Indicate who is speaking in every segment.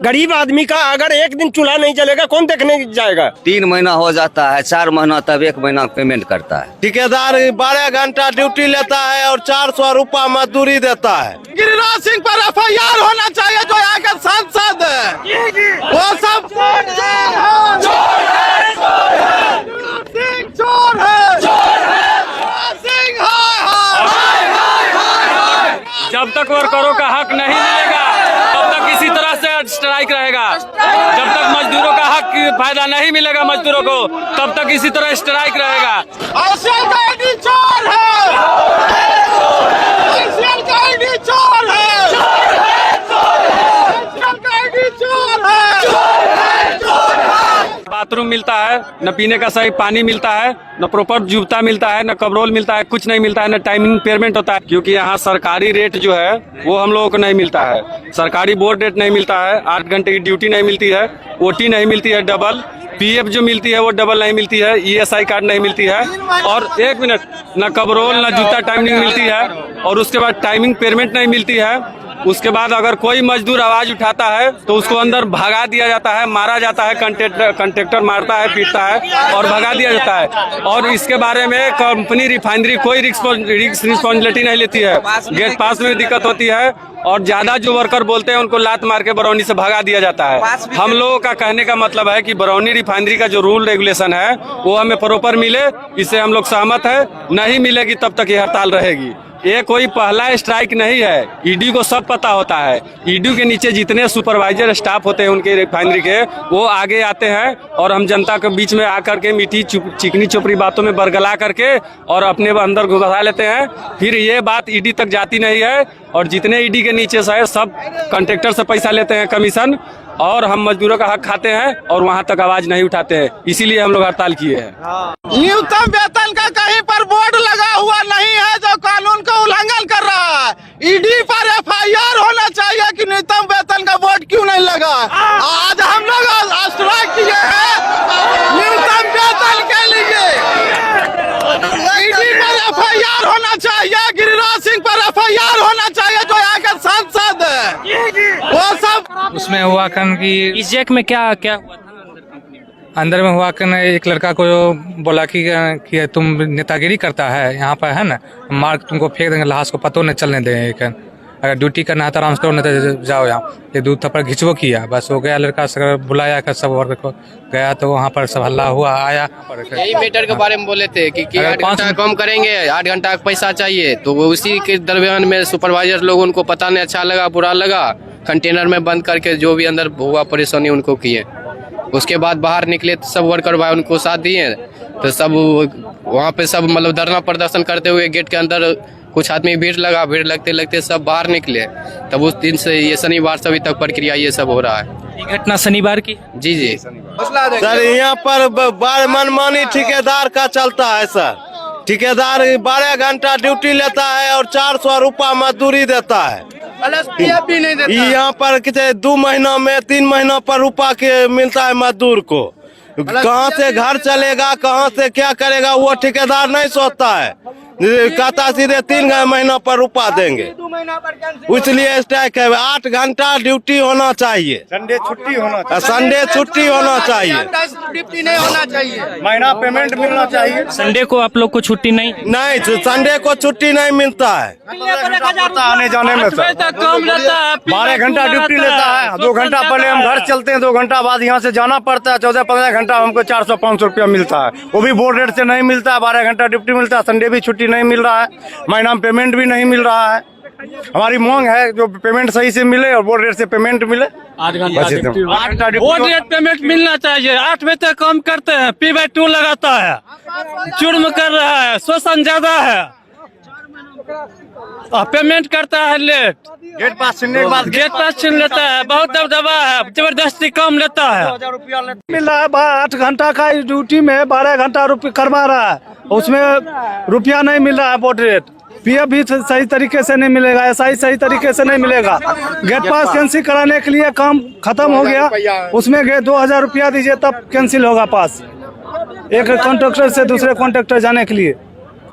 Speaker 1: गरीब आदमी का अगर एक दिन चूल्हा नहीं जलेगा कौन देखने जाएगा।
Speaker 2: 3 महीना हो जाता है, 4 महीना तब 1 महीना पेमेंट करता है।
Speaker 3: ठेकेदार 12 घंटा ड्यूटी लेता है और 400 रुपया मजदूरी देता है। गिरिराज सिंह पर FIR होना चाहिए जो यहाँ के सांसद है, वो सब चोर
Speaker 4: जब तक वर्करों का हक नहीं मिलेगा तब तक इसी तरह से स्ट्राइक रहेगा। जब तक मजदूरों का हक फायदा नहीं मिलेगा मजदूरों को तब तक इसी तरह स्ट्राइक रहेगा।
Speaker 3: चोर
Speaker 4: बाथरूम मिलता है, न पीने का सही पानी मिलता है, न प्रॉपर जूता मिलता है, न कबरोल मिलता है, कुछ नहीं मिलता है, न टाइमिंग पेमेंट होता है। क्योंकि यहाँ सरकारी रेट जो है वो हम लोगों को नहीं मिलता है। सरकारी बोर्ड रेट नहीं मिलता है, 8 घंटे की ड्यूटी नहीं मिलती है, OT नहीं मिलती है, डबल PF जो मिलती है वो डबल नहीं मिलती है, ESI कार्ड नहीं मिलती है, और 1 मिनट न कबरोल न जूता टाइमिंग मिलती है, और उसके बाद टाइमिंग पेमेंट नहीं मिलती है। उसके बाद अगर कोई मजदूर आवाज उठाता है तो उसको अंदर भगा दिया जाता है, मारा जाता है, कंट्रेक्टर मारता है, पीटता है और भगा दिया जाता है। और इसके बारे में कंपनी रिफाइनरी कोई रिस्पॉन्सिबिलिटी नहीं लेती है। गेट पास में दिक्कत होती है और ज्यादा जो वर्कर बोलते हैं उनको लात मार के बरौनी से भगा दिया जाता है। हम लोगों का कहने का मतलब है कि बरौनी रिफाइनरी का जो रूल रेगुलेशन है वो हमें प्रॉपर मिले, इससे हम लोग सहमत है। नहीं मिलेगी तब तक ये हड़ताल रहेगी। ये कोई पहला स्ट्राइक नहीं है, ED को सब पता होता है। ED के नीचे जितने सुपरवाइजर स्टाफ होते हैं उनके रिफाइनरी के, वो आगे आते हैं और हम जनता के बीच में आकर के मीठी चिकनी चोपड़ी बातों में बरगला करके और अपने अंदर घुसा लेते हैं। फिर ये बात ED तक जाती नहीं है और जितने ED के नीचे से सब कॉन्ट्रैक्टर से पैसा लेते हैं कमीशन, और हम मजदूरों का हक खाते हैं और वहाँ तक आवाज नहीं उठाते हैं। इसीलिए हम लोग हड़ताल किए हैं।
Speaker 3: न्यूनतम वेतन का कहीं पर बोर्ड लगा हुआ नहीं है जो कानून का उल्लंघन कर रहा है। ED पर FIR होना चाहिए कि न्यूनतम वेतन का बोर्ड क्यों नहीं लगा। आज हम लोग स्ट्राइक किए हैं न्यूनतम वेतन के लिए। ED पर FIR होना चाहिए, गिरिराज सिंह पर FIR होना चाहिए जो यहाँ के सांसद है, वो सब।
Speaker 5: उसमें हुआ कन कि
Speaker 6: इस जैक में क्या क्या हुआ था
Speaker 5: अंदर में हुआ कन एक लड़का को बोला कि तुम नेतागिरी करता है यहाँ पर है ना, मार तुमको फेंक देंगे, लाश को पतो नहीं चलने देंगे। अगर ड्यूटी करना है तो आराम से करो, नहीं तो जाओ यहाँ। ये 2 थप्पड़ घिंचवो किया, बस हो गया। लड़का से बुलाया कर सब वर्ग को गया तो वहाँ पर सब हल्ला हुआ, आया।
Speaker 7: यही मैटर के बारे में बोले थे कि 8 घंटा कम करेंगे, 8 घंटा का पैसा चाहिए। तो उसी के दरमियान में सुपरवाइजर लोग उनको पता नहीं अच्छा लगा, बुरा लगा, कंटेनर में बंद करके जो भी अंदर हुआ परेशानी उनको किए। उसके बाद बाहर निकले तो सब वर्कर भाई उनको साथ दिए, तो सब वहाँ पे सब मतलब धरना प्रदर्शन करते हुए गेट के अंदर कुछ आदमी भीड़ लगा, भीड़ लगते लगते सब बाहर निकले। तब उस दिन से ये शनिवार से अभी तक प्रक्रिया ये सब हो रहा है।
Speaker 6: ये घटना शनिवार की?
Speaker 7: जी जी
Speaker 3: सर, यहाँ पर मनमानी ठेकेदार का चलता है सर। ठेकेदार 12 घंटा ड्यूटी लेता है और 400 रुपया मजदूरी देता है।
Speaker 7: भी नहीं देता।
Speaker 3: यहाँ पर कितने 2 महीना में 3 महीना पर रुपया के मिलता है मजदूर को। कहाँ से घर चलेगा, कहाँ से क्या करेगा, वो ठेकेदार नहीं सोचता है। कहता सीधे 3 महीना पर रुपया देंगे, इसलिए स्ट्राइक है। 8 घंटा ड्यूटी होना चाहिए, संडे छुट्टी होना चाहिए,
Speaker 7: ड्यूटी नहीं होना चाहिए,
Speaker 3: महीना पेमेंट मिलना चाहिए।
Speaker 6: संडे को आप लोग को छुट्टी नहीं?
Speaker 3: संडे को छुट्टी नहीं मिलता है।
Speaker 8: आने जाने में सर 12 घंटा ड्यूटी लेता है। 2 घंटा पहले हम घर चलते हैं, 2 घंटा बाद यहाँ से जाना पड़ता है। 14-15 घंटा हमको 400-500 रुपया मिलता है, वो भी बोर्ड रेट से नहीं मिलता है। 12 घंटा ड्यूटी मिलता है, संडे भी छुट्टी नहीं मिल रहा है, महीना में पेमेंट भी नहीं मिल रहा है। हमारी मांग है जो पेमेंट सही से मिले और बोर्ड रेट से पेमेंट मिले।
Speaker 4: 8 घंटा बोर्ड रेट पेमेंट मिलना चाहिए। 8 बजे तक काम करते हैं, P/2 लगाता है, जुर्म कर रहा है, शोषण ज्यादा है, पेमेंट करता है लेट,
Speaker 8: गेट पास छीनने के बाद
Speaker 4: गेट पास छीन लेता है, बहुत दबदबा है, जबरदस्ती कम लेता है।
Speaker 8: मिल रहा है 8 घंटा का ड्यूटी में 12 घंटा करवा रहा है, उसमें रुपया नहीं मिल रहा है। बोर्ड रेट PF भी सही तरीके से नहीं मिलेगा, SI सही तरीके से नहीं मिलेगा। गेट पास कैंसिल कराने के लिए काम खत्म हो गया, उसमें 2000 रुपया दीजिए तब कैंसिल होगा पास, एक कॉन्ट्रैक्टर से दूसरे कॉन्ट्रैक्टर जाने के लिए।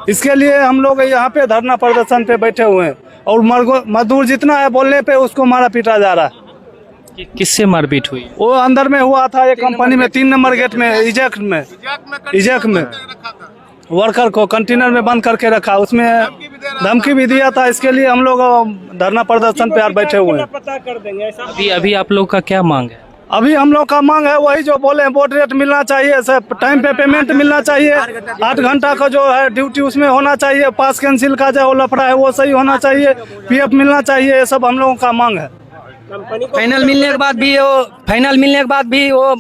Speaker 8: इसके लिए हम लोग यहाँ पे धरना प्रदर्शन पे बैठे हुए हैं और मजदूर जितना है बोलने पे उसको मारा पीटा जा रहा है।
Speaker 6: किससे मारपीट हुई?
Speaker 8: वो अंदर में हुआ था एक कंपनी में 3 नंबर गेट में इजेक में वर्कर को कंटेनर में बंद करके रखा, उसमें धमकी भी दिया था। इसके लिए हम लोग धरना प्रदर्शन पे आज बैठे हुए हैं।
Speaker 6: अभी आप लोग का क्या मांग है?
Speaker 8: अभी हम लोग का मांग है वही जो बोले, बोर्ड रेट मिलना चाहिए, सब टाइम पे पेमेंट मिलना चाहिए, 8 घंटा का जो है ड्यूटी उसमें होना चाहिए, पास कैंसिल का जो लफड़ा है वो सही होना चाहिए, पीएफ मिलना चाहिए, ये सब हम लोगों का मांग है।
Speaker 9: फाइनल मिलने के बाद भी वो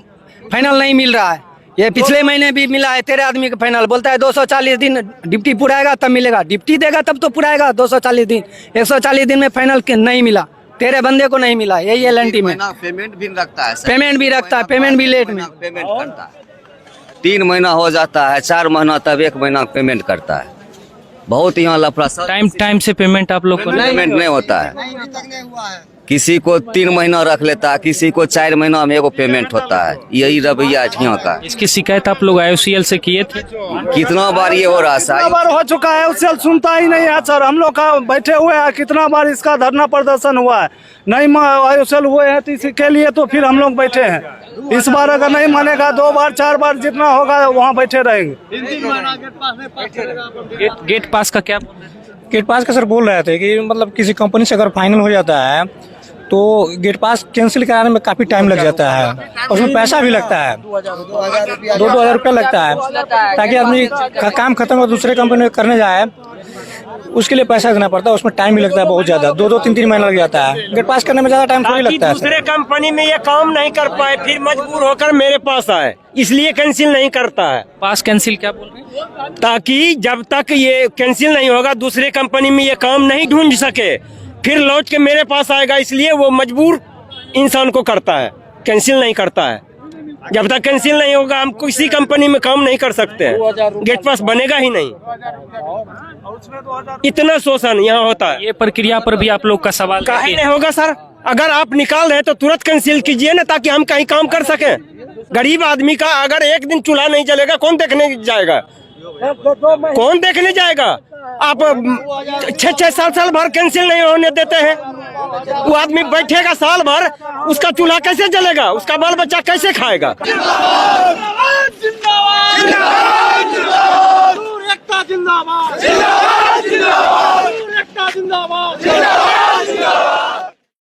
Speaker 9: फाइनल नहीं मिल रहा है। ये पिछले महीने भी मिला है 13 आदमी का फाइनल, बोलता है 240 दिन ड्यूटी पुराएगा तब मिलेगा, ड्यूटी देगा तब तो पुराएगा 240 दिन, 140 दिन में फाइनल नहीं मिला, 13 बंदे को नहीं मिला। यही एल&टी में
Speaker 2: पेमेंट भी रखता है,
Speaker 9: पेमेंट भी लेट में
Speaker 2: पेमेंट करता है। 3 महीना हो जाता है, 4 महीना तब 1 महीना पेमेंट करता है। बहुत यहाँ लफड़ा,
Speaker 6: टाइम से पेमेंट आप लोग को
Speaker 2: पेमेंट नहीं होता है। किसी को 3 महीना रख लेता है, किसी को 4 महीना में एगो पेमेंट होता है। यही रवैया है यहाँ का।
Speaker 6: इसकी शिकायत आप लोग IOCL से किए थे?
Speaker 2: कितना बार ये हो रहा है,
Speaker 8: कितना बार हो चुका है, उससे सुनता ही नहीं है सर। हम लोग का बैठे हुए हैं, कितना बार इसका धरना प्रदर्शन हुआ है, नहीं IOCL हुए हैं, तो इसके लिए तो फिर हम लोग बैठे हैं। इस बार अगर नहीं मानेगा 2 बार 4 बार जितना होगा वहाँ बैठे रहेंगे।
Speaker 6: गेट पास का क्या?
Speaker 10: गेट पास का सर बोल रहे थे कि मतलब किसी कंपनी से अगर फाइनल हो जाता है तो गेट पास कैंसिल कराने में काफी टाइम लग जाता है, उसमें पैसा भी लगता है, 2,000 रुपया लगता है, ताकि आदमी का काम खत्म हो दूसरे कंपनी में करने जाए उसके लिए पैसा देना पड़ता है, उसमें टाइम भी लगता है बहुत ज्यादा, 2-2, 3-3 महीना लग जाता है। गेट पास करने में ज्यादा टाइम थोड़ी लगता है।
Speaker 1: दूसरे कंपनी में ये काम नहीं कर पाए, फिर मजबूर होकर मेरे पास आए, इसलिए कैंसिल नहीं करता है।
Speaker 6: पास कैंसिल क्या बोल रहे हैं?
Speaker 1: ताकि जब तक ये कैंसिल नहीं होगा दूसरे कंपनी में ये काम नहीं ढूंढ सके, फिर लौट के मेरे पास आएगा, इसलिए वो मजबूर इंसान को करता है, कैंसिल नहीं करता है। जब तक कैंसिल नहीं होगा हम किसी कंपनी में काम नहीं कर सकते हैं, गेट पास बनेगा ही नहीं। इतना शोषण यहाँ होता है।
Speaker 6: ये प्रक्रिया पर भी आप लोग का सवाल
Speaker 1: काहे नहीं होगा सर? अगर आप निकाल रहे तो तुरंत कैंसिल कीजिए ना, ताकि हम कहीं काम कर सकें। गरीब आदमी का अगर एक दिन चूल्हा नहीं जलेगा कौन देखने जाएगा? कौन देखने जाएगा? आप 6-6 साल भर कैंसिल नहीं होने देते हैं। वो आदमी बैठेगा साल भर, उसका चूल्हा कैसे जलेगा? उसका बाल बच्चा कैसे खाएगा? जिंदाबाद, जिंदाबाद, जिंदाबाद, जिंदाबाद, जिंदाबाद।